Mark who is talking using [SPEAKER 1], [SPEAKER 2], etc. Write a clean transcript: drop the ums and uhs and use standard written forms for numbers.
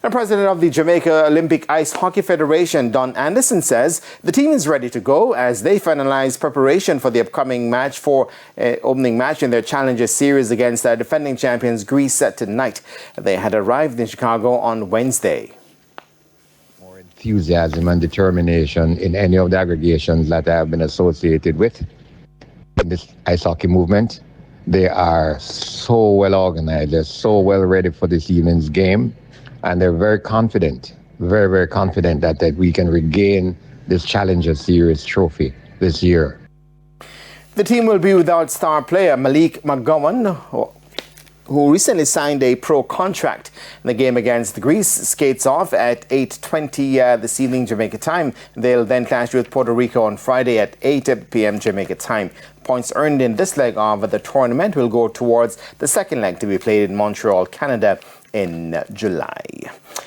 [SPEAKER 1] And President of the Jamaica Olympic Ice Hockey Federation, Don Anderson, says the team is ready to go as they finalize preparation for the upcoming match opening match in their Challenger Series against their defending champions Greece set tonight. They had arrived in Chicago on Wednesday.
[SPEAKER 2] More enthusiasm and determination in any of the aggregations that I have been associated with in this ice hockey movement. They are so well organized, they're so well ready for this evening's game, and they're very confident, very, very confident that we can regain this Challenger Series trophy this year.
[SPEAKER 1] The team will be without star player Malik McGowan, who recently signed a pro contract. The game against Greece skates off at 8:20 this evening Jamaica time. They'll then clash with Puerto Rico on Friday at 8 p.m. Jamaica time. Points earned in this leg of the tournament will go towards the second leg to be played in Montreal, Canada in July.